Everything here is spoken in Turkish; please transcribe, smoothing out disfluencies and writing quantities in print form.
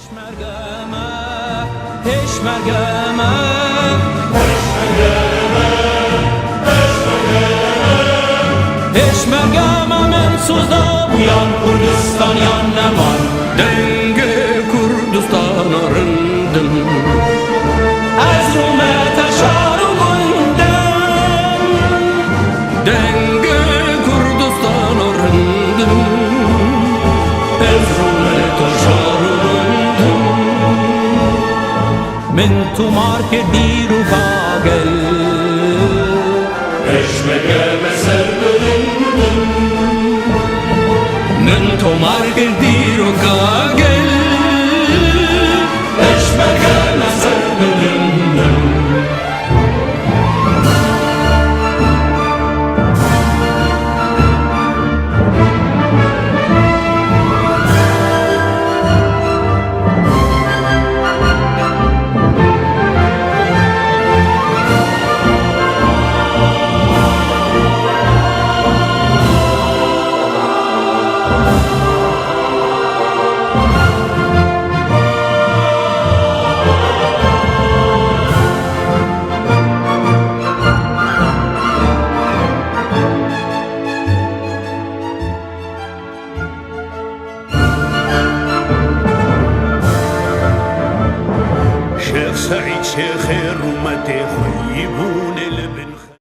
Peşmergeme, peşmergeme, peşmergeme mensuzda uyan Kurdistan yan neman. Denge Kurdistan arındım az rumete şarugundum. Denge Kurdistan arındım az rumete şarugundum. من تو مارک دیر و کاغل Peşmergeme ser bölündüm. من تو مارک دیر و کاغل Peşmergeme ser bölündüm. شيخ سعيد شيخ الرمة خيبون